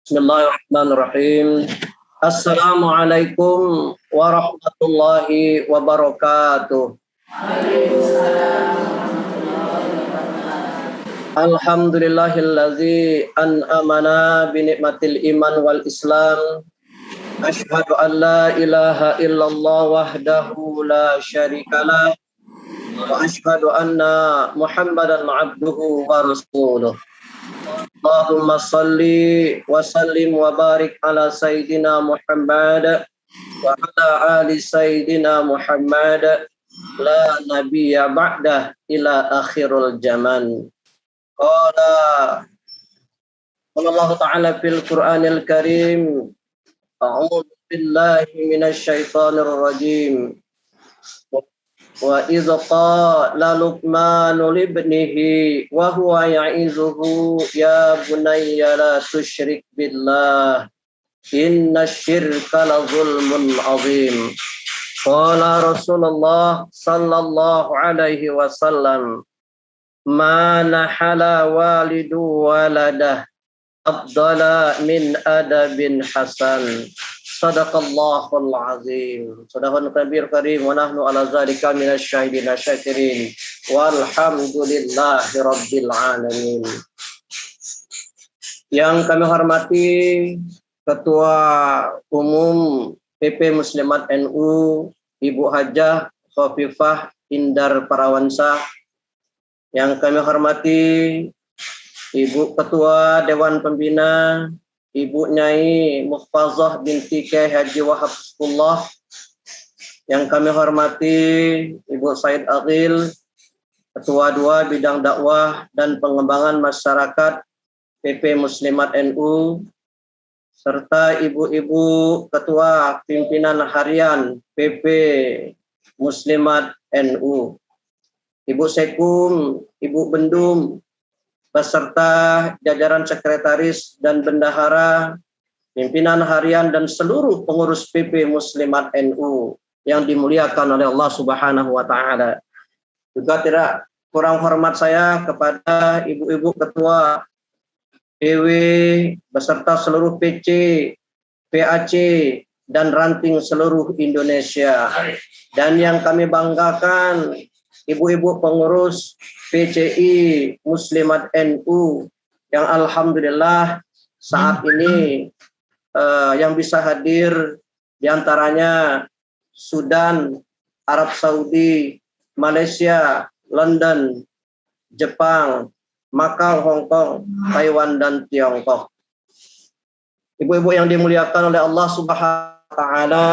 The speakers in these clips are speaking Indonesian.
Bismillahirrahmanirrahim. Assalamualaikum warahmatullahi wabarakatuh. Alhamdulillahillazi an'amana binikmatil iman wal islam. Asyhadu an la ilaha illallah wahdahu la syarikalah. Wa asyhadu anna Muhammadan abduhu wa rasuluh. Allahumma salli wa sallim wa barik ala Sayyidina Muhammad wa ala ali Sayyidina Muhammad la nabiyya ba'dah ila akhirul zaman. Qala Allah Ta'ala fil Qur'anil Karim, a'udzu billahi minasy syaithanir rajim. Wa idz qala Luqmanu libnihi wa huwa ya'izuhu ya bunayya la tusyrik billah innasyirka la zulmun 'adzim. Qala Rasulullah sallallahu alaihi wasallam, ma nahala walidu waladah afdala min adabin hasan. Sadaqallahul azim. Sadaqal kabir karim wa nahnu ala zalika minasy syahidin syakirin. Walhamdulillahi rabbil alamin. Yang kami hormati Ketua Umum PP Muslimat NU Ibu Hajah Khofifah Indar Parawansa. Yang kami hormati Ibu Ketua Dewan Pembina Ibu Nyai Muhfazah binti Kyai Haji Wahab Hizbullah. Yang kami hormati Ibu Said Aghil, Ketua 2 Bidang Dakwah dan Pengembangan Masyarakat PP Muslimat NU, serta ibu-ibu Ketua Pimpinan Harian PP Muslimat NU, Ibu Sekum, Ibu Bendum, beserta jajaran sekretaris dan bendahara, pimpinan harian dan seluruh pengurus PP Muslimat NU yang dimuliakan oleh Allah Subhanahu wa taala. Juga tidak kurang hormat saya kepada ibu-ibu ketua PW beserta seluruh PC, PAC dan ranting seluruh Indonesia. Dan yang kami banggakan ibu-ibu pengurus PCI Muslimat NU yang alhamdulillah saat ini yang bisa hadir diantaranya Sudan, Arab Saudi, Malaysia, London, Jepang, Makau, Hong Kong, Taiwan dan Tiongkok. Ibu-ibu yang dimuliakan oleh Allah Subhanahu wa taala,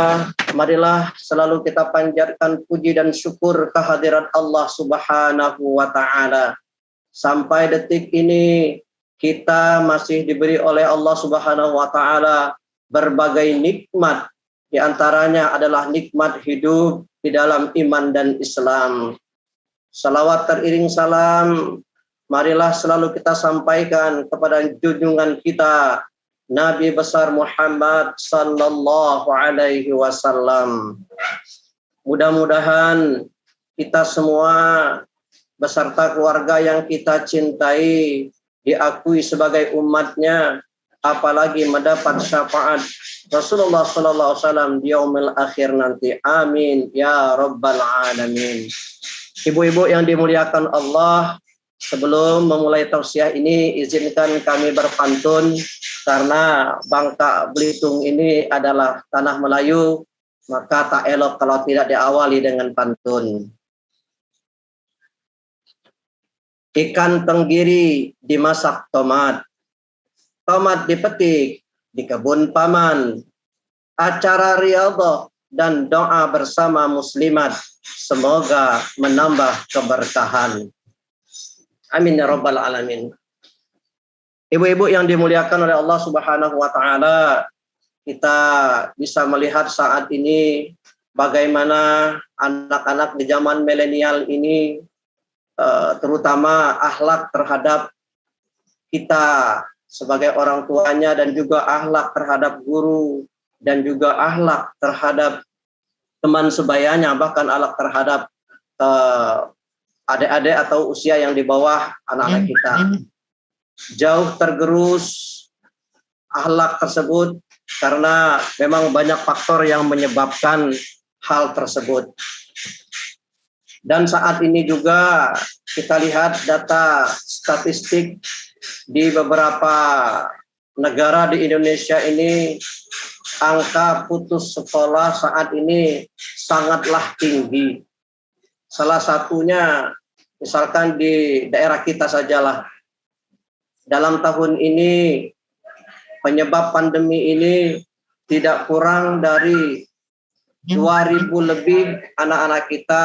marilah selalu kita panjatkan puji dan syukur kehadirat Allah Subhanahu wa taala. Sampai detik ini kita masih diberi oleh Allah Subhanahu wa taala berbagai nikmat. Di antaranya adalah nikmat hidup di dalam iman dan Islam. Salawat teriring salam marilah selalu kita sampaikan kepada junjungan kita Nabi besar Muhammad sallallahu alaihi wasallam. Mudah-mudahan kita semua beserta keluarga yang kita cintai diakui sebagai umatnya, apalagi mendapat syafaat Rasulullah sallallahu alaihi wasallam di yaumil akhir nanti. Amin ya rabbal alamin. Ibu-ibu yang dimuliakan Allah, sebelum memulai tausiah ini izinkan kami berpantun. Karena Bangka Belitung ini adalah tanah Melayu, maka tak elok kalau tidak diawali dengan pantun. Ikan tenggiri dimasak tomat, tomat dipetik di kebun paman, acara riyadhah dan doa bersama muslimat, semoga menambah keberkahan. Amin ya rabbal alamin. Ibu-ibu yang dimuliakan oleh Allah Subhanahu wa taala, kita bisa melihat saat ini bagaimana anak-anak di zaman milenial ini terutama akhlak terhadap kita sebagai orang tuanya dan juga akhlak terhadap guru dan juga akhlak terhadap teman sebayanya, bahkan akhlak terhadap adik-adik atau usia yang di bawah anak-anak kita. Jauh tergerus akhlak tersebut karena memang banyak faktor yang menyebabkan hal tersebut. Dan saat ini juga kita lihat data statistik di beberapa negara di Indonesia ini, angka putus sekolah saat ini sangatlah tinggi. Salah satunya misalkan di daerah kita sajalah. Dalam tahun ini penyebab pandemi ini tidak kurang dari 2.000 lebih anak-anak kita,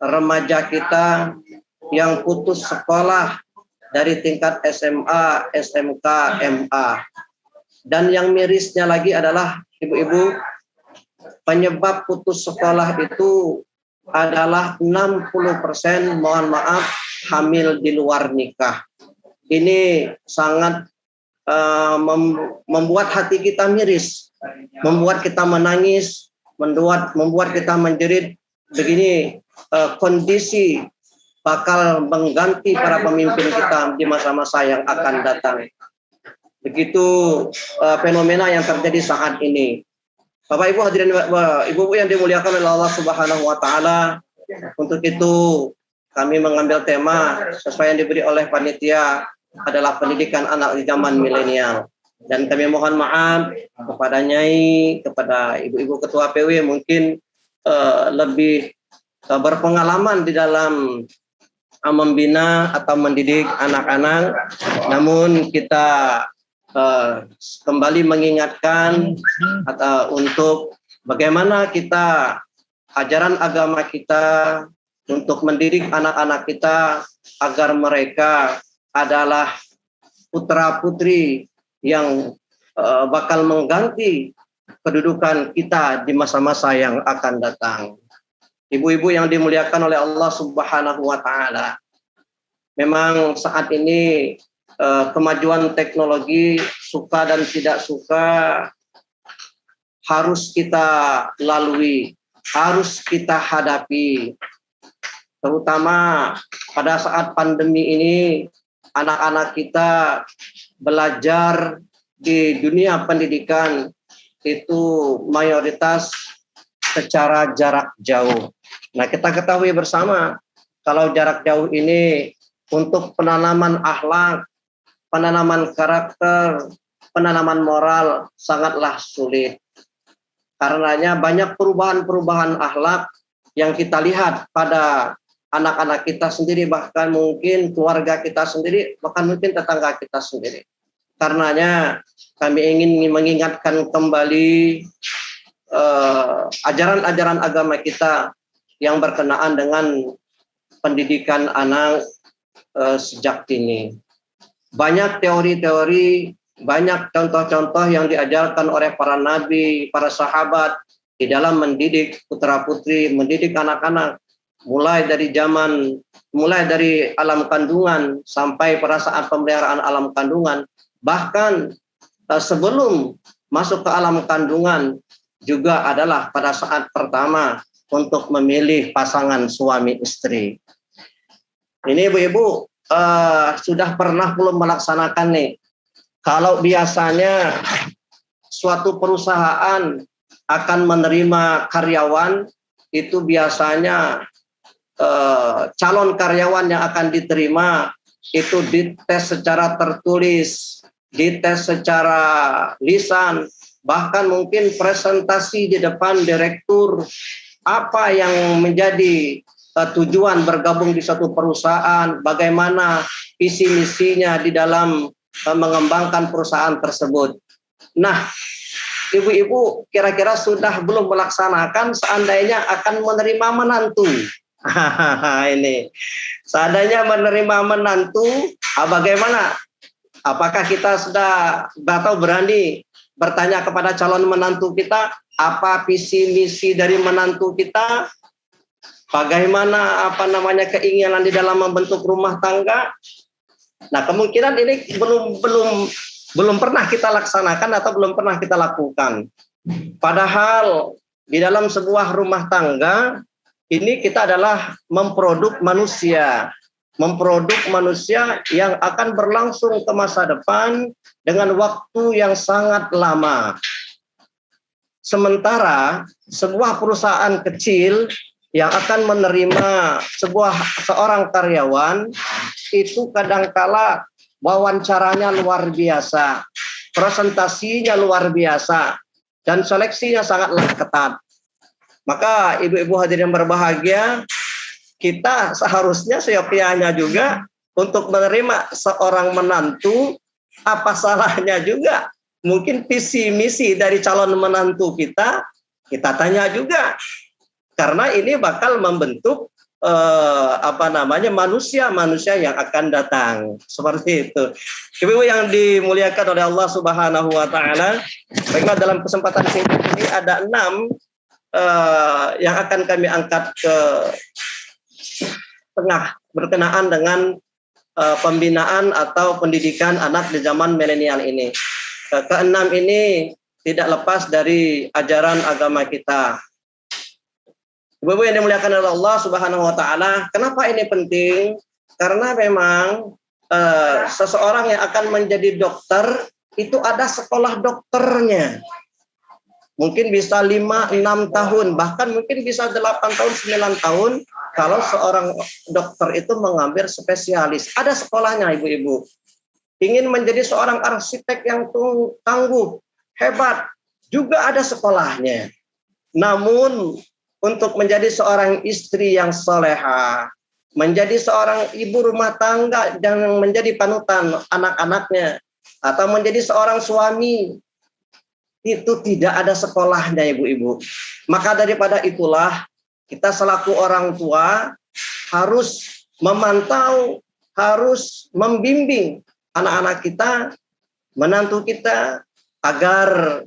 remaja kita yang putus sekolah dari tingkat SMA, SMK, MA. Dan yang mirisnya lagi adalah ibu-ibu, penyebab putus sekolah itu adalah 60%, mohon maaf, hamil di luar nikah. Ini sangat membuat hati kita miris, membuat kita menangis, membuat kita menjerit. Begini kondisi bakal mengganti para pemimpin kita di masa-masa yang akan datang. Begitu fenomena yang terjadi saat ini. Bapak Ibu hadirin Ibu-ibu yang dimuliakan oleh Allah Subhanahu wa taala, untuk itu kami mengambil tema sesuai yang diberi oleh panitia adalah pendidikan anak di zaman milenial. Dan kami mohon maaf kepada Nyai, kepada ibu-ibu ketua PW mungkin lebih berpengalaman di dalam membina atau mendidik anak-anak. Namun kita kembali mengingatkan untuk bagaimana kita ajaran agama kita untuk mendidik anak-anak kita agar mereka adalah putra-putri yang bakal mengganti kedudukan kita di masa-masa yang akan datang. Ibu-ibu yang dimuliakan oleh Allah Subhanahu wa taala. Memang saat ini kemajuan teknologi, suka dan tidak suka, harus kita lalui, harus kita hadapi. Terutama pada saat pandemi ini, anak-anak kita belajar di dunia pendidikan itu mayoritas secara jarak jauh. Nah, kita ketahui bersama kalau jarak jauh ini untuk penanaman akhlak, penanaman karakter, penanaman moral sangatlah sulit. Karenanya banyak perubahan-perubahan akhlak yang kita lihat pada anak-anak kita sendiri, bahkan mungkin keluarga kita sendiri, bahkan mungkin tetangga kita sendiri. Karenanya kami ingin mengingatkan kembali ajaran-ajaran agama kita yang berkenaan dengan pendidikan anak sejak dini. Banyak teori-teori, banyak contoh-contoh yang diajarkan oleh para nabi, para sahabat di dalam mendidik putra-putri, mendidik anak-anak. Mulai dari alam kandungan sampai pada saat pemeliharaan alam kandungan, bahkan sebelum masuk ke alam kandungan juga adalah pada saat pertama untuk memilih pasangan suami istri. Ini ibu-ibu sudah pernah belum melaksanakan nih? Kalau biasanya suatu perusahaan akan menerima karyawan, itu biasanya calon karyawan yang akan diterima itu dites secara tertulis, dites secara lisan, bahkan mungkin presentasi di depan direktur apa yang menjadi tujuan bergabung di satu perusahaan, bagaimana visi misinya di dalam mengembangkan perusahaan tersebut. Nah, ibu-ibu kira-kira sudah belum melaksanakan seandainya akan menerima menantu. Ini seandainya menerima menantu, bagaimana? Apakah kita sudah atau berani bertanya kepada calon menantu kita apa visi misi dari menantu kita? Bagaimana keinginan di dalam membentuk rumah tangga? Nah, kemungkinan ini belum pernah kita laksanakan atau belum pernah kita lakukan. Padahal di dalam sebuah rumah tangga ini kita adalah memproduk manusia. memproduk manusia yang akan berlangsung ke masa depan dengan waktu yang sangat lama. Sementara sebuah perusahaan kecil yang akan menerima seorang karyawan itu kadangkala wawancaranya luar biasa, presentasinya luar biasa, dan seleksinya sangatlah ketat. Maka ibu-ibu hadirin berbahagia, kita seharusnya seyogyanya juga untuk menerima seorang menantu. Apa salahnya juga mungkin visi misi dari calon menantu kita tanya juga, karena ini bakal membentuk manusia yang akan datang, seperti itu. Ibu yang dimuliakan oleh Allah Subhanahu wa taala, baiklah, dalam kesempatan singkat ini ada 6 yang akan kami angkat ke tengah berkenaan dengan pembinaan atau pendidikan anak di zaman milenial ini. Keenam ini tidak lepas dari ajaran agama kita. Ibu-ibu yang dimuliakan oleh Allah Subhanahu wa taala, kenapa ini penting? Karena memang seseorang yang akan menjadi dokter itu ada sekolah dokternya. Mungkin bisa 5-6 tahun, bahkan mungkin bisa 8 tahun, 9 tahun kalau seorang dokter itu mengambil spesialis. Ada sekolahnya, ibu-ibu. Ingin menjadi seorang arsitek yang tangguh, hebat, juga ada sekolahnya. Namun untuk menjadi seorang istri yang soleha, menjadi seorang ibu rumah tangga yang menjadi panutan anak-anaknya, atau menjadi seorang suami, itu tidak ada sekolahnya, ibu-ibu. Maka daripada itulah kita selaku orang tua harus memantau, harus membimbing anak-anak kita, menantu kita, agar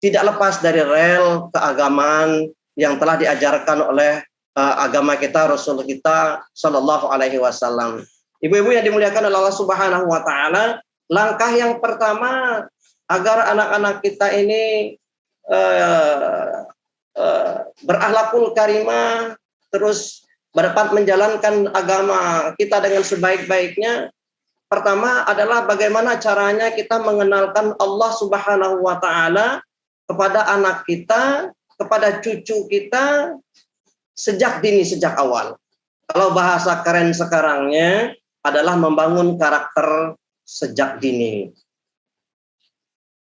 tidak lepas dari rel keagamaan yang telah diajarkan oleh agama kita, Rasul kita Shallallahu Alaihi Wasallam. Ibu-ibu yang dimuliakan oleh Allah Subhanahu Wa Taala, langkah yang pertama agar anak-anak kita ini berakhlakul karimah, terus dapat menjalankan agama kita dengan sebaik-baiknya. Pertama adalah bagaimana caranya kita mengenalkan Allah Subhanahu wa taala kepada anak kita, kepada cucu kita sejak dini, sejak awal. Kalau bahasa keren sekarangnya adalah membangun karakter sejak dini.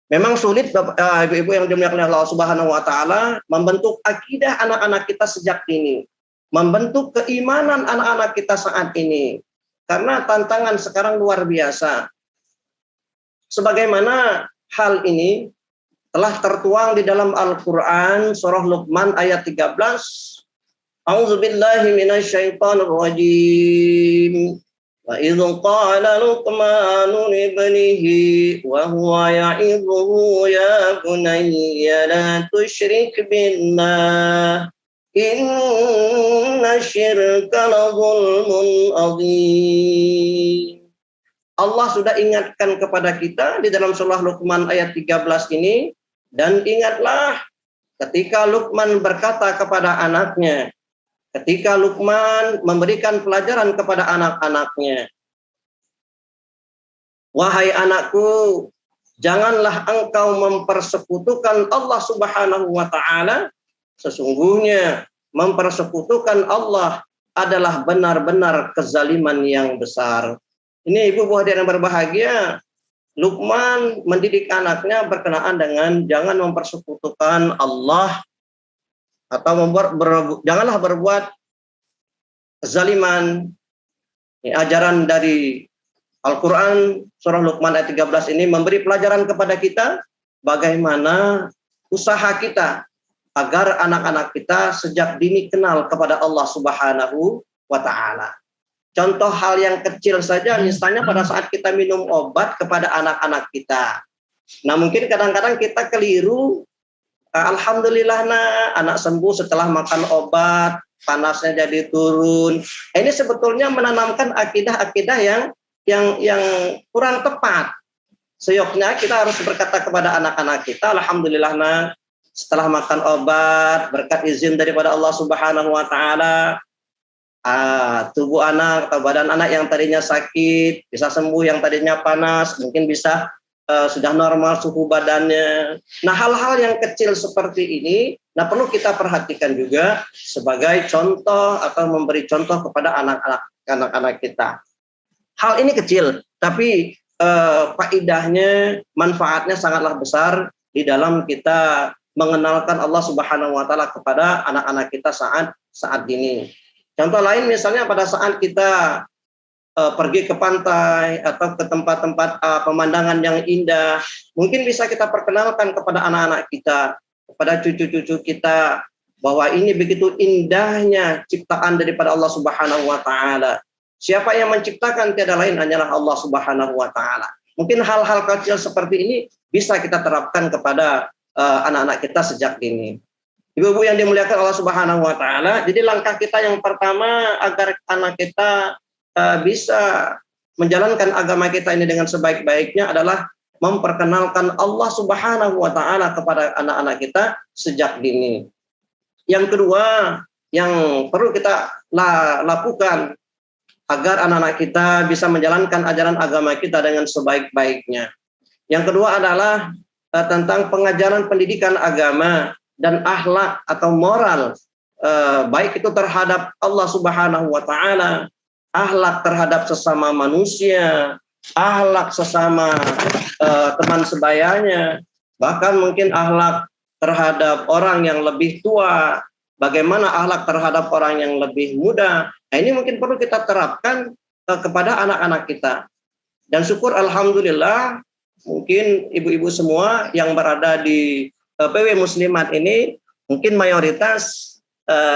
Memang sulit ibu-ibu yang dimuliakan oleh Allah Subhanahu wa taala membentuk akidah anak-anak kita sejak dini, membentuk keimanan anak-anak kita saat ini. Karena tantangan sekarang luar biasa. Sebagaimana hal ini telah tertuang di dalam Al-Quran, surah Luqman ayat 13. A'udzubillahi minasyaitonir rajim. Wa idh qala Luqmanu libnihi wa huwa ya'idhuhu ya bunayya la tusyrik billah. Inna syirka la zulmun azim. Allah sudah ingatkan kepada kita di dalam surah Luqman ayat 13 ini, dan ingatlah ketika Luqman berkata kepada anaknya, ketika Luqman memberikan pelajaran kepada anak-anaknya, wahai anakku, janganlah engkau mempersekutukan Allah Subhanahu wa taala. Sesungguhnya mempersekutukan Allah adalah benar-benar kezaliman yang besar. Ini ibu hadirin yang berbahagia, Luqman mendidik anaknya berkenaan dengan jangan mempersekutukan Allah, atau janganlah berbuat kezaliman. Ini ajaran dari Al-Quran surah Luqman ayat 13 ini memberi pelajaran kepada kita bagaimana usaha kita agar anak-anak kita sejak dini kenal kepada Allah Subhanahu wa taala. Contoh hal yang kecil saja, misalnya pada saat kita minum obat kepada anak-anak kita. Nah, mungkin kadang-kadang kita keliru. Alhamdulillah anak sembuh setelah makan obat, panasnya jadi turun. Ini sebetulnya menanamkan akidah-akidah yang kurang tepat. Seyoknya kita harus berkata kepada anak-anak kita, alhamdulillah setelah makan obat, berkat izin daripada Allah Subhanahu wa taala, tubuh anak atau badan anak yang tadinya sakit bisa sembuh, yang tadinya panas mungkin bisa sudah normal suhu badannya. Nah, hal-hal yang kecil seperti ini, nah perlu kita perhatikan juga sebagai contoh atau memberi contoh kepada anak-anak kita. Hal ini kecil, tapi faidahnya, manfaatnya sangatlah besar di dalam kita mengenalkan Allah Subhanahu wa taala kepada anak-anak kita saat ini. Contoh lain misalnya pada saat kita pergi ke pantai atau ke tempat-tempat pemandangan yang indah, mungkin bisa kita perkenalkan kepada anak-anak kita, kepada cucu-cucu kita, bahwa ini begitu indahnya ciptaan daripada Allah Subhanahu wa taala. Siapa yang menciptakan tiada lain hanyalah Allah Subhanahu wa taala. Mungkin hal-hal kecil seperti ini bisa kita terapkan kepada anak-anak kita sejak dini. Ibu-ibu yang dimuliakan Allah Subhanahu wa taala, jadi langkah kita yang pertama agar anak kita bisa menjalankan agama kita ini dengan sebaik-baiknya adalah memperkenalkan Allah Subhanahu wa taala kepada anak-anak kita sejak dini. Yang kedua, yang perlu kita lakukan agar anak-anak kita bisa menjalankan ajaran agama kita dengan sebaik-baiknya. Yang kedua adalah tentang pengajaran pendidikan agama dan akhlak atau moral, baik itu terhadap Allah Subhanahu wa taala, akhlak terhadap sesama manusia, akhlak sesama teman sebayanya, bahkan mungkin akhlak terhadap orang yang lebih tua, bagaimana akhlak terhadap orang yang lebih muda. Nah, ini mungkin perlu kita terapkan kepada anak-anak kita. Dan syukur alhamdulillah, mungkin ibu-ibu semua yang berada di PW Muslimat ini, mungkin mayoritas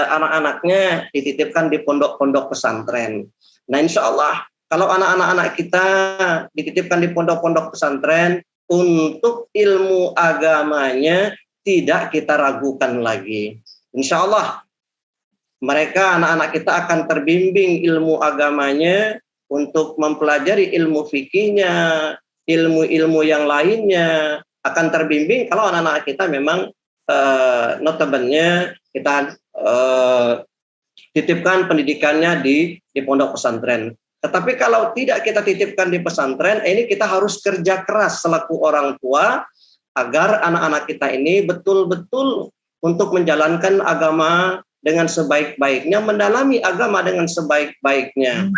anak-anaknya dititipkan di pondok-pondok pesantren. Nah, insya Allah kalau anak-anak kita dititipkan di pondok-pondok pesantren, untuk ilmu agamanya tidak kita ragukan lagi. Insya Allah mereka, anak-anak kita akan terbimbing ilmu agamanya untuk mempelajari ilmu fikihnya, ilmu-ilmu yang lainnya, akan terbimbing kalau anak-anak kita memang notabene kita titipkan pendidikannya di pondok pesantren. Tetapi kalau tidak kita titipkan di pesantren, ini kita harus kerja keras selaku orang tua agar anak-anak kita ini betul-betul untuk menjalankan agama dengan sebaik-baiknya, mendalami agama dengan sebaik-baiknya.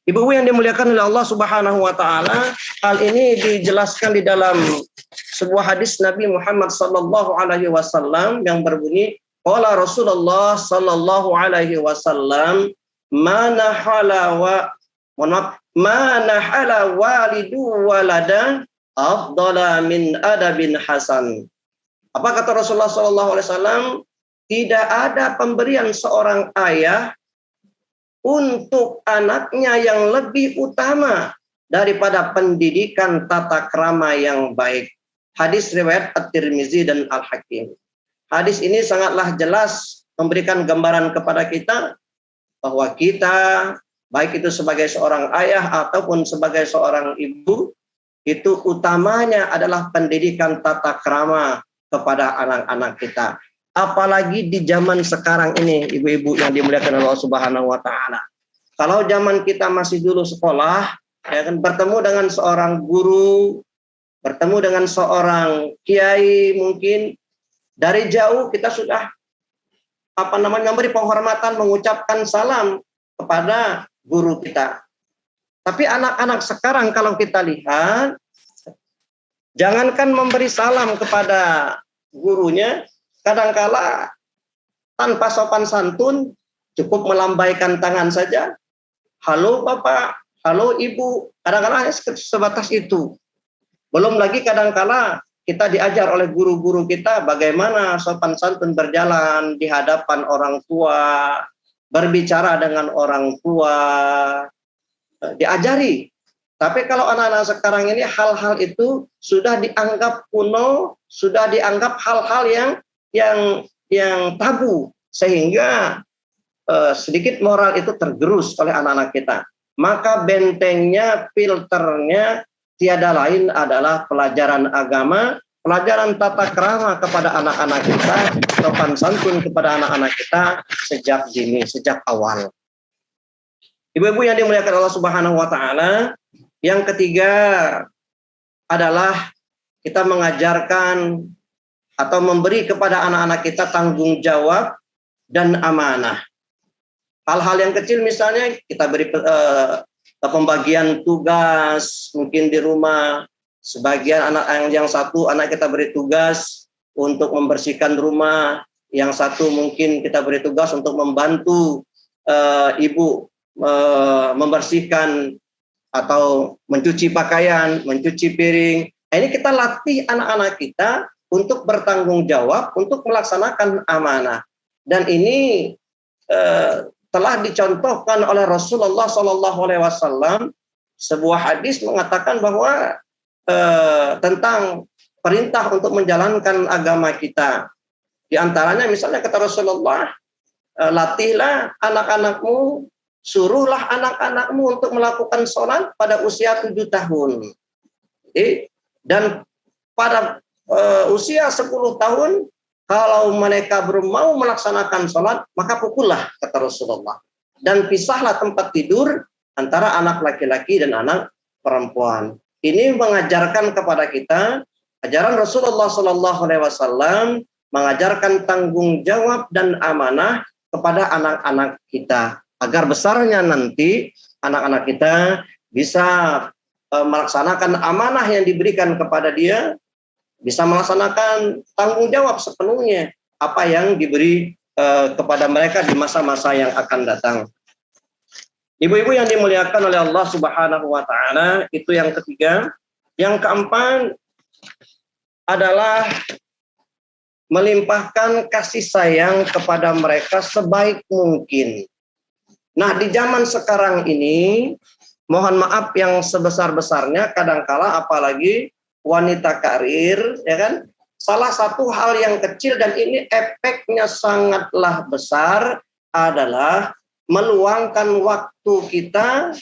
Ibu-ibu yang dimuliakan oleh Allah Subhanahu wa taala, hal ini dijelaskan di dalam sebuah hadis Nabi Muhammad sallallahu alaihi wasallam yang berbunyi, qala Rasulullah sallallahu alaihi wasallam, mana hala walidu walada afdala min adabin hasan. Apa kata Rasulullah sallallahu alaihi wasallam? Tidak ada pemberian seorang ayah untuk anaknya yang lebih utama daripada pendidikan tata krama yang baik. Hadis riwayat At-Tirmizi dan Al-Hakim. Hadis ini sangatlah jelas memberikan gambaran kepada kita bahwa kita, baik itu sebagai seorang ayah ataupun sebagai seorang ibu, itu utamanya adalah pendidikan tata krama kepada anak-anak kita. Apalagi di zaman sekarang ini, ibu-ibu yang dimuliakan Allah Subhanahu wa taala. Kalau zaman kita masih dulu sekolah, ya kan, bertemu dengan seorang guru, bertemu dengan seorang kiai, mungkin dari jauh kita sudah memberi penghormatan, mengucapkan salam kepada guru kita. Tapi anak-anak sekarang kalau kita lihat, jangankan memberi salam kepada gurunya, kadangkala tanpa sopan santun, cukup melambaikan tangan saja. Halo Bapak, halo Ibu, kadang-kala sebatas itu. Belum lagi kadangkala kita diajar oleh guru-guru kita bagaimana sopan santun berjalan di hadapan orang tua, berbicara dengan orang tua, diajari. Tapi kalau anak-anak sekarang ini hal-hal itu sudah dianggap kuno, sudah dianggap hal-hal yang tabu, sehingga sedikit moral itu tergerus oleh anak-anak kita. Maka bentengnya, filternya tiada lain adalah pelajaran agama, pelajaran tata krama kepada anak-anak kita, sopan santun kepada anak-anak kita sejak dini, sejak awal. Ibu-ibu yang dimuliakan Allah Subhanahu wa taala, yang ketiga adalah kita mengajarkan atau memberi kepada anak-anak kita tanggung jawab dan amanah. Hal-hal yang kecil misalnya kita beri pembagian tugas mungkin di rumah. Sebagian anak yang satu anak kita beri tugas untuk membersihkan rumah, yang satu mungkin kita beri tugas untuk membantu ibu membersihkan atau mencuci pakaian, mencuci piring. Nah, ini kita latih anak-anak kita untuk bertanggung jawab, untuk melaksanakan amanah. Dan ini telah dicontohkan oleh Rasulullah SAW. Sebuah hadis mengatakan bahwa tentang perintah untuk menjalankan agama kita. Di antaranya misalnya kata Rasulullah, latihlah anak-anakmu, suruhlah anak-anakmu untuk melakukan sholat pada usia 7 tahun. Dan pada usia 10 tahun, kalau mereka belum mau melaksanakan sholat, maka pukullah, kata Rasulullah. Dan pisahlah tempat tidur antara anak laki-laki dan anak perempuan. Ini mengajarkan kepada kita, ajaran Rasulullah SAW mengajarkan tanggung jawab dan amanah kepada anak-anak kita. Agar besarnya nanti anak-anak kita bisa melaksanakan amanah yang diberikan kepada dia, bisa melaksanakan tanggung jawab sepenuhnya apa yang diberi kepada mereka di masa-masa yang akan datang. Ibu-ibu yang dimuliakan oleh Allah Subhanahu wa taala, itu yang ketiga. Yang keempat adalah melimpahkan kasih sayang kepada mereka sebaik mungkin. Nah, di zaman sekarang ini, mohon maaf yang sebesar-besarnya, kadangkala apalagi wanita karir, ya kan? Salah satu hal yang kecil dan ini efeknya sangatlah besar adalah meluangkan waktu kita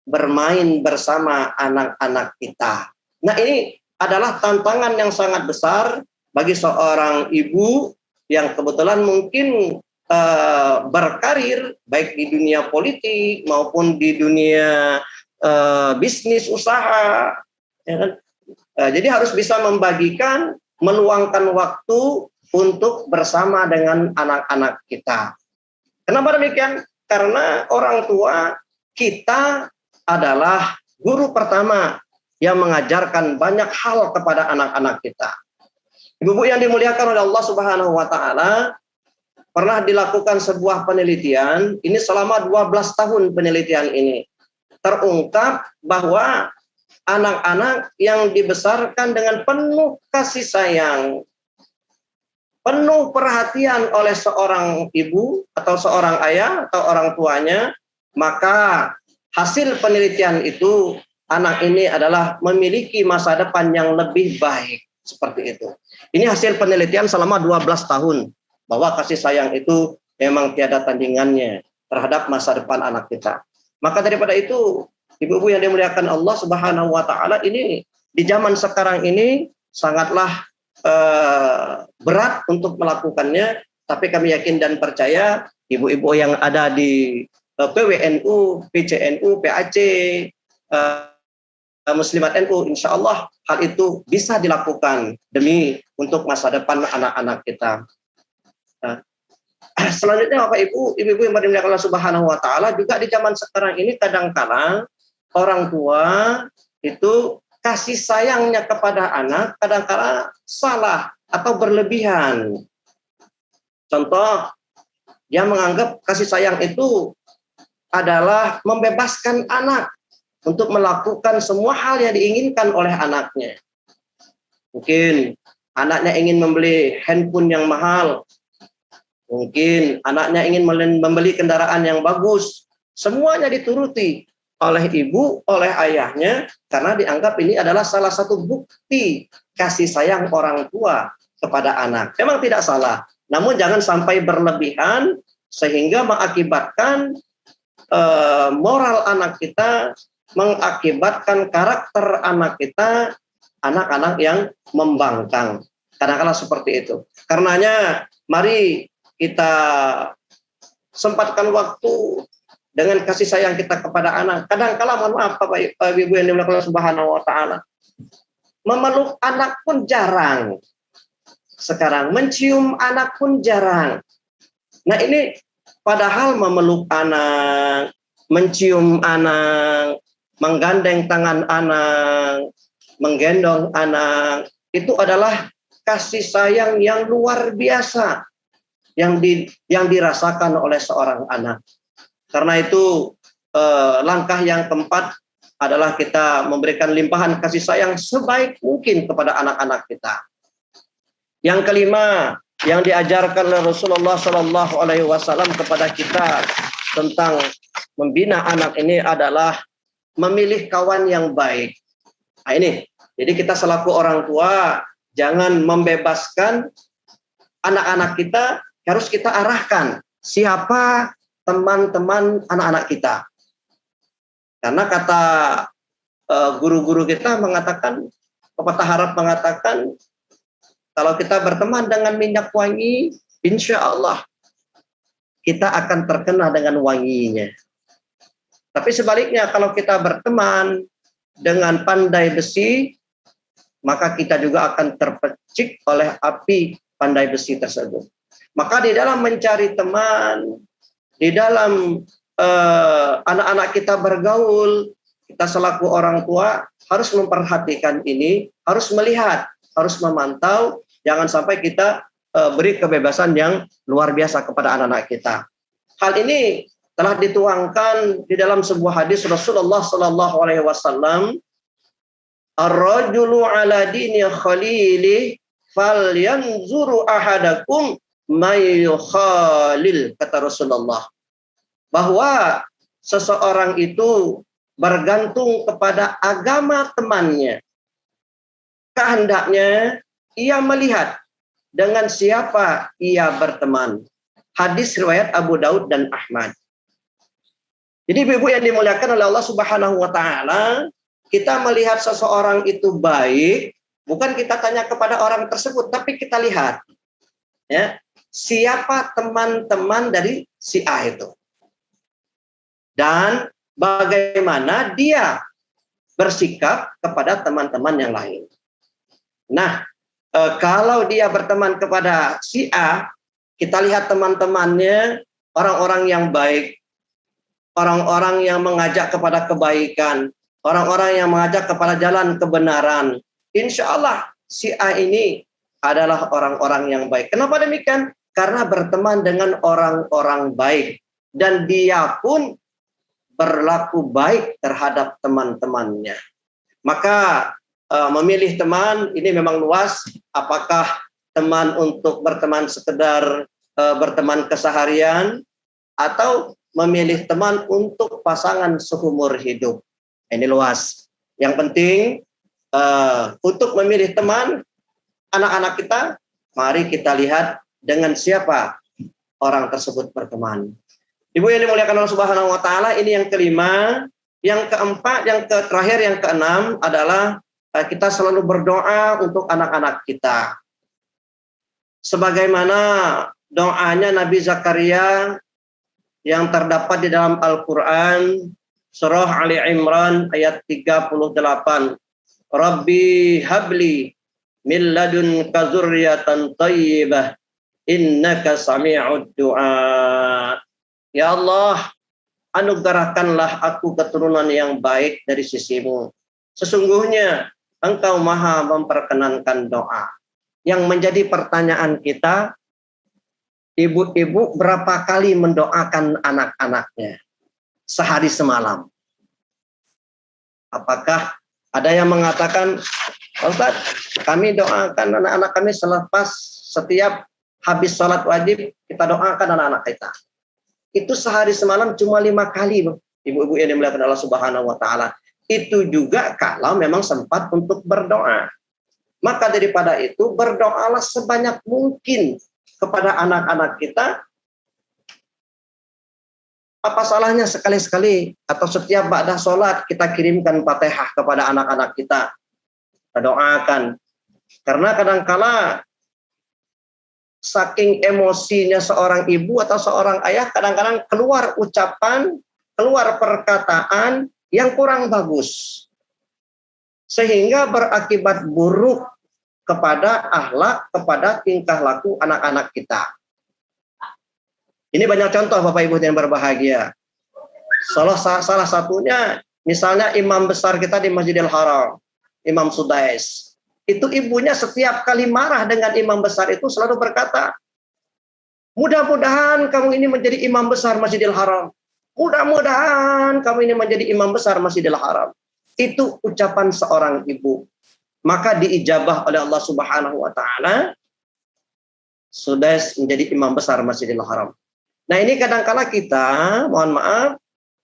bermain bersama anak-anak kita. Nah, ini adalah tantangan yang sangat besar bagi seorang ibu yang kebetulan mungkin berkarir baik di dunia politik maupun di dunia bisnis usaha. Ya kan? Jadi harus bisa membagikan, meluangkan waktu untuk bersama dengan anak-anak kita. Kenapa demikian? Karena orang tua kita adalah guru pertama yang mengajarkan banyak hal kepada anak-anak kita. Ibu-ibu yang dimuliakan oleh Allah Subhanahu wa taala, pernah dilakukan sebuah penelitian, ini selama 12 tahun penelitian ini. Terungkap bahwa anak-anak yang dibesarkan dengan penuh kasih sayang, penuh perhatian oleh seorang ibu atau seorang ayah atau orang tuanya, maka hasil penelitian itu anak ini adalah memiliki masa depan yang lebih baik. Seperti itu. Ini hasil penelitian selama 12 tahun. Bahwa kasih sayang itu memang tiada tandingannya terhadap masa depan anak kita. Maka daripada itu, ibu-ibu yang dimuliakan Allah Subhanahu wa taala, ini di zaman sekarang ini sangatlah berat untuk melakukannya, tapi kami yakin dan percaya ibu-ibu yang ada di PWNU, PCNU, PAC, Muslimat NU, insya Allah hal itu bisa dilakukan demi untuk masa depan anak-anak kita. Selanjutnya Bapak Ibu, ibu-ibu yang dimuliakan Allah Subhanahu wa taala, juga di zaman sekarang ini kadang-kala orang tua itu kasih sayangnya kepada anak kadang-kala salah atau berlebihan. Contoh, dia menganggap kasih sayang itu adalah membebaskan anak untuk melakukan semua hal yang diinginkan oleh anaknya. Mungkin anaknya ingin membeli handphone yang mahal. Mungkin anaknya ingin membeli kendaraan yang bagus. Semuanya dituruti oleh ibu, oleh ayahnya, karena dianggap ini adalah salah satu bukti kasih sayang orang tua kepada anak. Memang tidak salah, namun jangan sampai berlebihan sehingga mengakibatkan moral anak kita, mengakibatkan karakter anak kita, anak-anak yang membangkang. Kadang-kadang seperti itu. Karenanya, mari kita sempatkan waktu dengan kasih sayang kita kepada anak. Kadang-kala mohon maaf Bapak Ibu yang dimuliakan Allah Subhanahu wa taala. Memeluk anak pun jarang. Sekarang mencium anak pun jarang. Nah, ini padahal memeluk anak, mencium anak, menggandeng tangan anak, menggendong anak, itu adalah kasih sayang yang luar biasa yang dirasakan oleh seorang anak. Karena itu langkah yang keempat adalah kita memberikan limpahan kasih sayang sebaik mungkin kepada anak-anak kita. Yang kelima, yang diajarkan oleh Rasulullah Shallallahu Alaihi Wasallam kepada kita tentang membina anak ini adalah memilih kawan yang baik. Nah, ini, jadi kita selaku orang tua jangan membebaskan anak-anak kita, harus kita arahkan siapa teman-teman anak-anak kita. Karena kata guru-guru kita mengatakan, pepatah Arab mengatakan, kalau kita berteman dengan minyak wangi, insya Allah kita akan terkena dengan wanginya. Tapi sebaliknya, kalau kita berteman dengan pandai besi, maka kita juga akan terpecik oleh api pandai besi tersebut. Maka di dalam mencari teman, di dalam anak-anak kita bergaul, kita selaku orang tua harus memperhatikan ini, harus melihat, harus memantau, jangan sampai kita beri kebebasan yang luar biasa kepada anak-anak kita. Hal ini telah dituangkan di dalam sebuah hadis Rasulullah Sallallahu Alaihi Wasallam, ar-rajulu ala dini khalili falyanzuru ahadakum may yukhalil, kata Rasulullah, bahwa seseorang itu bergantung kepada agama temannya. Kehendaknya ia melihat dengan siapa ia berteman. Hadis riwayat Abu Daud dan Ahmad. Jadi ibu yang dimuliakan oleh Allah Subhanahu wa taala, kita melihat seseorang itu baik, bukan kita tanya kepada orang tersebut, tapi kita lihat ya, siapa teman-teman dari si A itu. Dan bagaimana dia bersikap kepada teman-teman yang lain. Nah, kalau dia berteman kepada si A, kita lihat teman-temannya orang-orang yang baik, orang-orang yang mengajak kepada kebaikan, orang-orang yang mengajak kepada jalan kebenaran. Insya Allah si A ini adalah orang-orang yang baik. Kenapa demikian? Karena berteman dengan orang-orang baik. Dan dia pun berlaku baik terhadap teman-temannya. Maka memilih teman ini memang luas. Apakah teman untuk berteman sekedar berteman keseharian, atau memilih teman untuk pasangan seumur hidup. Ini luas. Yang penting untuk memilih teman anak-anak kita, mari kita lihat dengan siapa orang tersebut berteman. Ibu yang dimuliakan Allah Subhanahu wa taala, ini yang kelima. Yang keempat, yang terakhir, yang keenam adalah kita selalu berdoa untuk anak-anak kita. Sebagaimana doanya Nabi Zakaria yang terdapat di dalam Al-Quran, surah Ali Imran ayat 38. Rabbi habli min ladunka dzurriyyatan thayyibah innaka sami'ud du'a. Ya Allah, anugerahkanlah aku keturunan yang baik dari sisimu. Sesungguhnya Engkau maha memperkenankan doa. Yang menjadi pertanyaan kita, ibu-ibu berapa kali mendoakan anak-anaknya sehari semalam? Apakah ada yang mengatakan, Ustaz, kami doakan anak-anak kami selepas setiap habis sholat wajib, kita doakan anak-anak kita. Itu sehari semalam cuma 5 kali, ibu-ibu yang dimuliakan Allah Subhanahu wa taala. Itu juga kalau memang sempat untuk berdoa. Maka daripada itu, berdoalah sebanyak mungkin kepada anak-anak kita. Apa salahnya sekali-sekali atau setiap ba'da sholat kita kirimkan Fatihah kepada anak-anak kita. Kita doakan. Karena kadangkala saking emosinya seorang ibu atau seorang ayah, kadang-kadang keluar ucapan keluar perkataan yang kurang bagus, sehingga berakibat buruk kepada akhlak, kepada tingkah laku anak-anak kita. Ini banyak contoh Bapak Ibu yang berbahagia. Salah satunya misalnya imam besar kita di Masjidil Haram, Imam Sudais. Itu ibunya setiap kali marah dengan imam besar itu selalu berkata, mudah-mudahan kamu ini menjadi imam besar Masjidil Haram. Mudah-mudahan kamu ini menjadi imam besar Masjidil Haram. Itu ucapan seorang ibu. Maka diijabah oleh Allah Subhanahu wa taala, Sudais menjadi imam besar Masjidil Haram. Nah, ini kadang-kala kita, mohon maaf,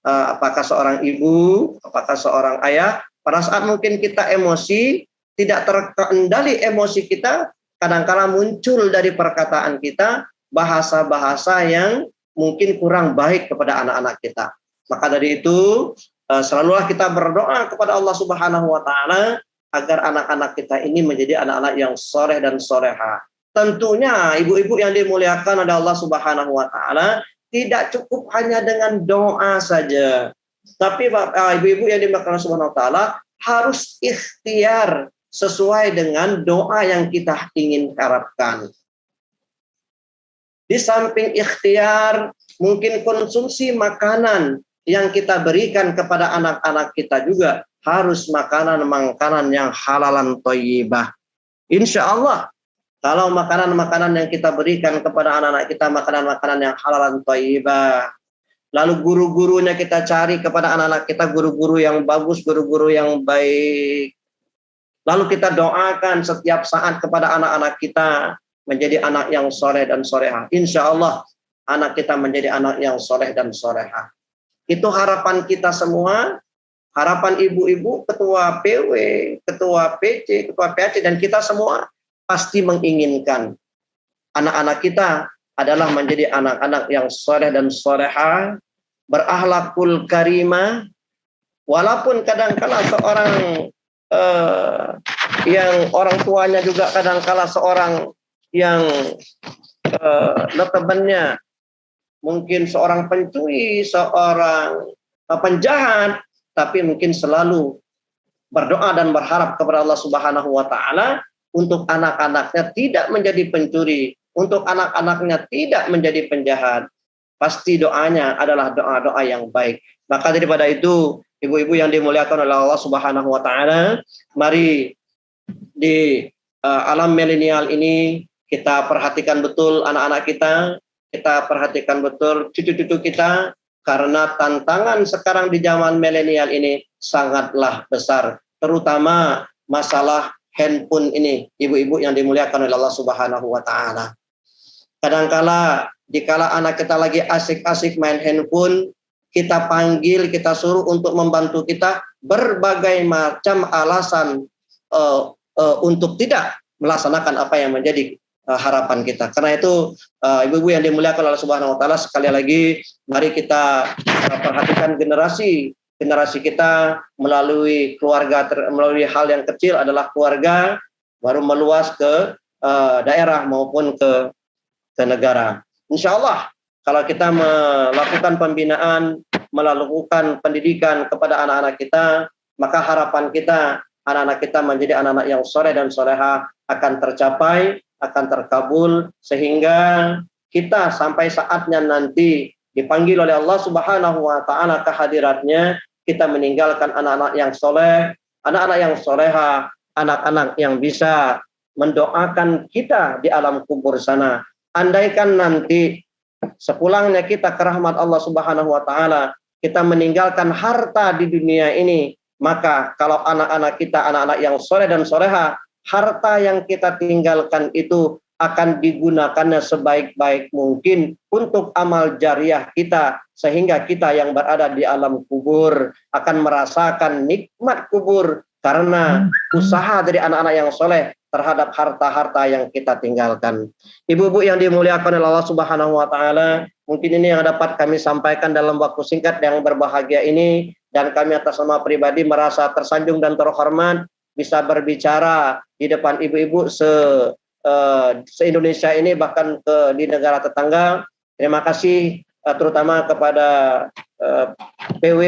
apakah seorang ibu, apakah seorang ayah, pada saat mungkin kita emosi, tidak terkendali emosi kita, kadang-kala muncul dari perkataan kita bahasa-bahasa yang mungkin kurang baik kepada anak-anak kita. Maka dari itu, selalulah kita berdoa kepada Allah Subhanahu wa taala agar anak-anak kita ini menjadi anak-anak yang soleh dan soleha. Tentunya ibu-ibu yang dimuliakan oleh Allah Subhanahu wa taala, tidak cukup hanya dengan doa saja. Tapi ibu-ibu yang dimuliakan Allah Subhanahu wa taala harus ikhtiar sesuai dengan doa yang kita ingin harapkan. Di samping ikhtiar, mungkin konsumsi makanan yang kita berikan kepada anak-anak kita juga harus makanan-makanan yang halalan thayyibah. Insya Allah, kalau makanan-makanan yang kita berikan kepada anak-anak kita makanan-makanan yang halalan thayyibah, lalu guru-gurunya kita cari kepada anak-anak kita guru-guru yang bagus, guru-guru yang baik. Lalu kita doakan setiap saat kepada anak-anak kita menjadi anak yang soleh dan soleha. Insya Allah anak kita menjadi anak yang soleh dan soleha. Itu harapan kita semua, harapan ibu-ibu, ketua PW, ketua PC, ketua PAC, dan kita semua pasti menginginkan anak-anak kita adalah menjadi anak-anak yang soleh dan soleha, berakhlakul karimah, walaupun kadang-kala seorang yang orang tuanya juga kadang-kala seorang yang notabene mungkin seorang pencuri, seorang penjahat, tapi mungkin selalu berdoa dan berharap kepada Allah Subhanahu wa taala untuk anak-anaknya tidak menjadi pencuri, untuk anak-anaknya tidak menjadi penjahat. Pasti doanya adalah doa-doa yang baik. Maka daripada itu, ibu-ibu yang dimuliakan oleh Allah Subhanahu wa taala, mari di alam milenial ini kita perhatikan betul anak-anak kita perhatikan betul cucu-cucu kita, karena tantangan sekarang di zaman milenial ini sangatlah besar, terutama masalah handphone ini, ibu-ibu yang dimuliakan oleh Allah Subhanahu wa taala. Kadangkala dikala anak kita lagi asik-asik main handphone, kita panggil, kita suruh untuk membantu kita, berbagai macam alasan untuk tidak melaksanakan apa yang menjadi harapan kita. Karena itu ibu-ibu yang dimuliakan oleh Subhanahu wa taala, sekali lagi mari kita perhatikan generasi kita melalui keluarga, melalui hal yang kecil adalah keluarga, baru meluas ke daerah maupun ke negara. Insya Allah kalau kita melakukan pembinaan, melakukan pendidikan kepada anak-anak kita, maka harapan kita anak-anak kita menjadi anak-anak yang soleh dan soleha akan tercapai, akan terkabul, sehingga kita sampai saatnya nanti dipanggil oleh Allah Subhanahu wa taala ke hadiratnya, kita meninggalkan anak-anak yang soleh, anak-anak yang soleha, anak-anak yang bisa mendoakan kita di alam kubur sana. Andaikan nanti sepulangnya kita ke rahmat Allah Subhanahu wa taala, kita meninggalkan harta di dunia ini, maka kalau anak-anak kita anak-anak yang soleh dan soleha, harta yang kita tinggalkan itu akan digunakannya sebaik-baik mungkin untuk amal jariah kita, sehingga kita yang berada di alam kubur akan merasakan nikmat kubur karena usaha dari anak-anak yang soleh terhadap harta-harta yang kita tinggalkan. Ibu-ibu yang dimuliakan oleh Allah Subhanahu wa taala, mungkin ini yang dapat kami sampaikan dalam waktu singkat yang berbahagia ini, dan kami atas nama pribadi merasa tersanjung dan terhormat bisa berbicara di depan ibu-ibu se-Indonesia ini, bahkan di negara tetangga. Terima kasih terutama kepada PW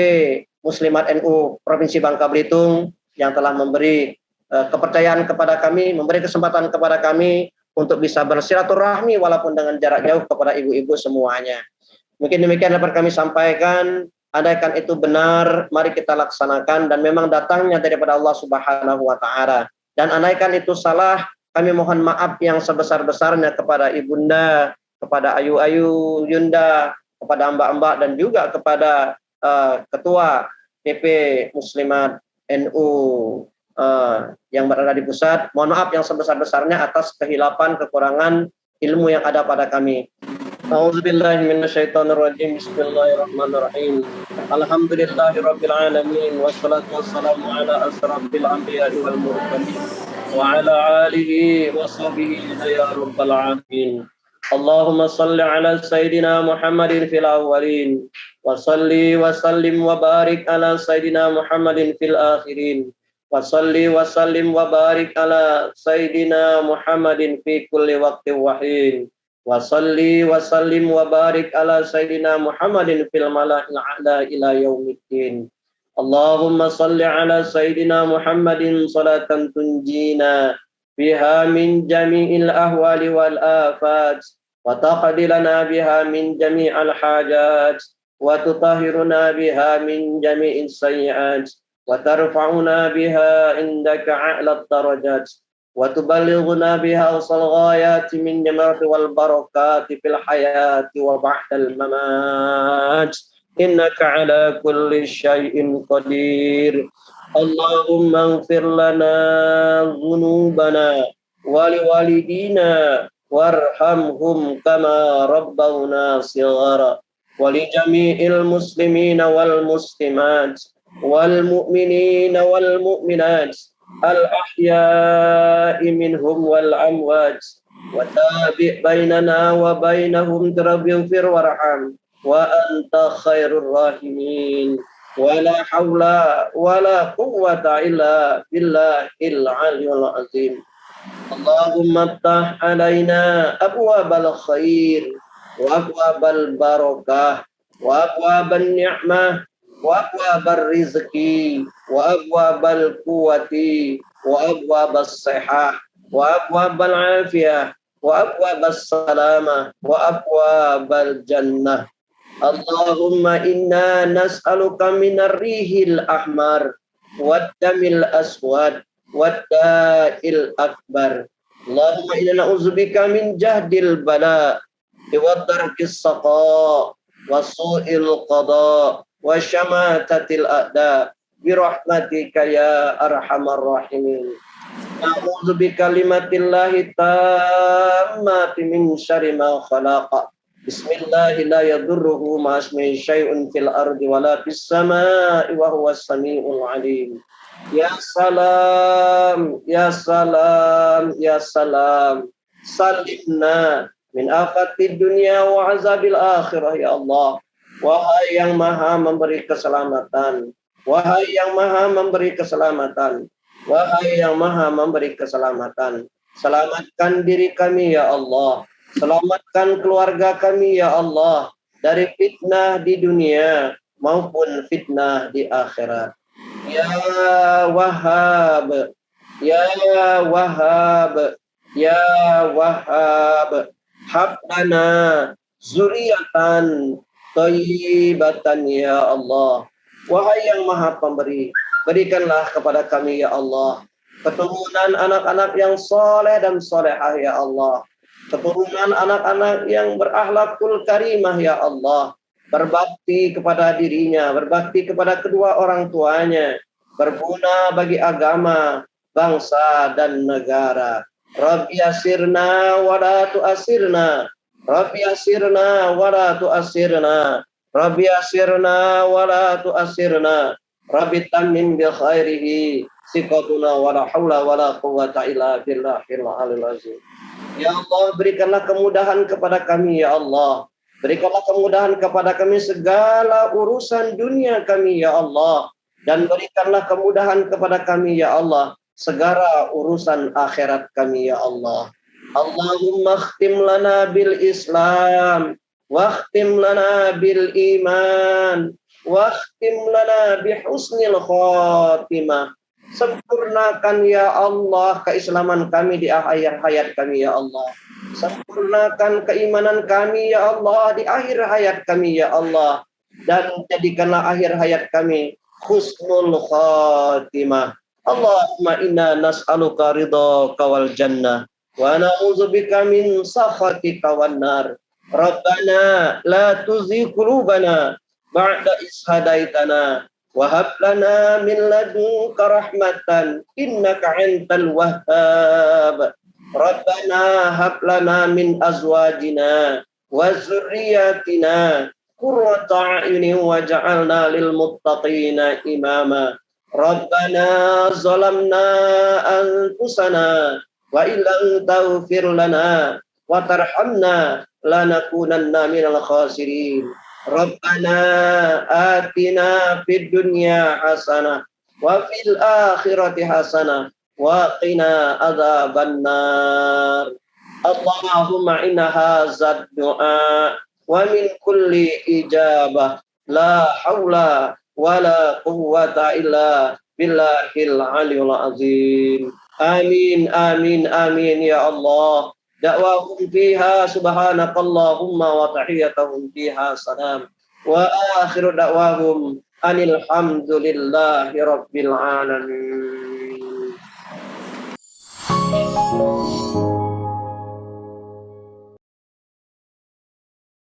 Muslimat NU Provinsi Bangka Belitung yang telah memberi kepercayaan kepada kami, memberi kesempatan kepada kami untuk bisa bersilaturahmi walaupun dengan jarak jauh kepada ibu-ibu semuanya. Mungkin demikian dapat kami sampaikan. Andaikan itu benar, mari kita laksanakan, dan memang datangnya daripada Allah Subhanahu wa Ta'ala. Dan andaikan itu salah, kami mohon maaf yang sebesar-besarnya kepada Ibunda, kepada Ayu-Ayu, Yunda, kepada mbak-mbak, dan juga kepada Ketua PP Muslimat NU yang berada di pusat. Mohon maaf yang sebesar-besarnya atas kehilapan, kekurangan ilmu yang ada pada kami. A'udzubillahi minasyaitonirrajim. Bismillahirrahmanirrahim. Alhamdulillahirabbil alamin wassalatu wassalamu ala asrafil anbiya'i wal mursalin wa ala alihi wa sahbihi ya rabbal alamin. Allahumma salli ala sayyidina Muhammadin fil awwalin wa salli wa sallim wa barik ala sayyidina Muhammadin fil akhirin wa salli wa sallim wa barik ala sayyidina Muhammadin fi kulli waqtin wa hin. Wa salli wa sallim wa barik ala sayyidina Muhammadin fil mala'il a'la ila yaumiddin. Allahumma salli ala sayyidina Muhammadin salatan tunjina biha min jami'il ahwali wal afat wa taqdi lana biha min jami'il hajat wa tutahhiruna biha min jami'is sayyi'at wa tarfa'una biha indaka a'la darajat wa tuballighuna biha awsal ghayati min jamrati wal barakati fil hayati wa ba'dal mamat innaka ala kulli syai'in qadir. Allahumma ighfir lana dhunubana wa liwalidina warhamhum kama rabbawna shighara wa li jami'il muslimina wal muslimat wal mu'minina wal mu'minat al-ahya'i minhum wal amwat wa tabi' bainana wa bainahum tarabighfir warham wa anta khairur rahimin wa la hawla wa la quwwata illa billahil aliyyil azim. Allahumma iftah alaina abwabal khair wa abwabal barakah wa abwaban ni'mah wa abwabal rizqi wa abwabal quwwati wa abwabas sihah wa abwabal afiyah wa abwabas salamah wa abwabal jannah. Allahumma inna nas'aluka minar rihil ahmar wad damil aswad wad da'il akbar. Allahumma inna na'udzubika min jahdil bala wa darkis saqa wa su'il qada wa syamatatil a'da bi rahmatika ya arhamar rahimin. A'udzu bi kalimatillahi tammati min syarri ma khalaqa. Bismillahi la yadurruhu ma ismihi syai'un fil ardi wala fis samaa'i wa huwas samiul alim. Ya salam ya salam ya salam salimna min afatid dunya wa azabil akhirah ya Allah. Wahai yang maha memberi keselamatan, wahai yang maha memberi keselamatan, wahai yang maha memberi keselamatan, selamatkan diri kami ya Allah, selamatkan keluarga kami ya Allah dari fitnah di dunia maupun fitnah di akhirat. Ya Wahhab, ya Wahhab, ya Wahhab, hablana zuriatan thayyibatan ya Allah. Wahai yang maha pemberi, berikanlah kepada kami ya Allah keturunan anak-anak yang soleh dan solehah ya Allah, keturunan anak-anak yang berakhlakul karimah ya Allah, berbakti kepada dirinya, berbakti kepada kedua orang tuanya, berguna bagi agama, bangsa dan negara. Rabbi yasirna wa la tu'asirna, Rabbi yasirna wa la tu'asirna, Rabbi yasirna wa la tu'asirna, Rabbi tammim bi khairihi siqatuna wa la haula wa la quwwata illa billahil aliyil azim. Ya Allah, berikanlah kemudahan kepada kami ya Allah. Berikanlah kemudahan kepada kami segala urusan dunia kami ya Allah, dan berikanlah kemudahan kepada kami ya Allah segala urusan akhirat kami ya Allah. Allahumma khtim lana bil Islam, wakhtim lana bil iman, Wakhtim lana bihusnil khatimah. Sempurnakan ya Allah keislaman kami di akhir hayat kami ya Allah. Sempurnakan keimanan kami ya Allah di akhir hayat kami ya Allah. Dan jadikanlah akhir hayat kami husnul khatimah. Allahumma inna nas'aluka ridhaka wal jannah wa na'udzubika min sakhatika wan nar. Rabbana la tuzigh qulubana ba'da idh hadaitana wa hab lana min ladunka rahmatan innaka antal wahhab. Rabbana hab lana min azwajina wa dzurriyyatina qurrata a'yunin waj'alna lil muttaqina imama. Rabbana zalamna anfusana wa illam taghfir lana wa tarhamna lanakunanna minal khasirin. Rabbana atina fid dunya hasanah wa fil akhirati hasanah wa qina adzabannar. Allahumma inna hadzal du'a wa min kulli ijabah la haula wala quwwata illa billahil aliyul azim. Amin amin amin ya Allah. Da'wahum fiha subhanakallahumma wa tahiyyatuhum fiha salam. Wa akhiru da'wahum anil hamdulillahi rabbil alamin.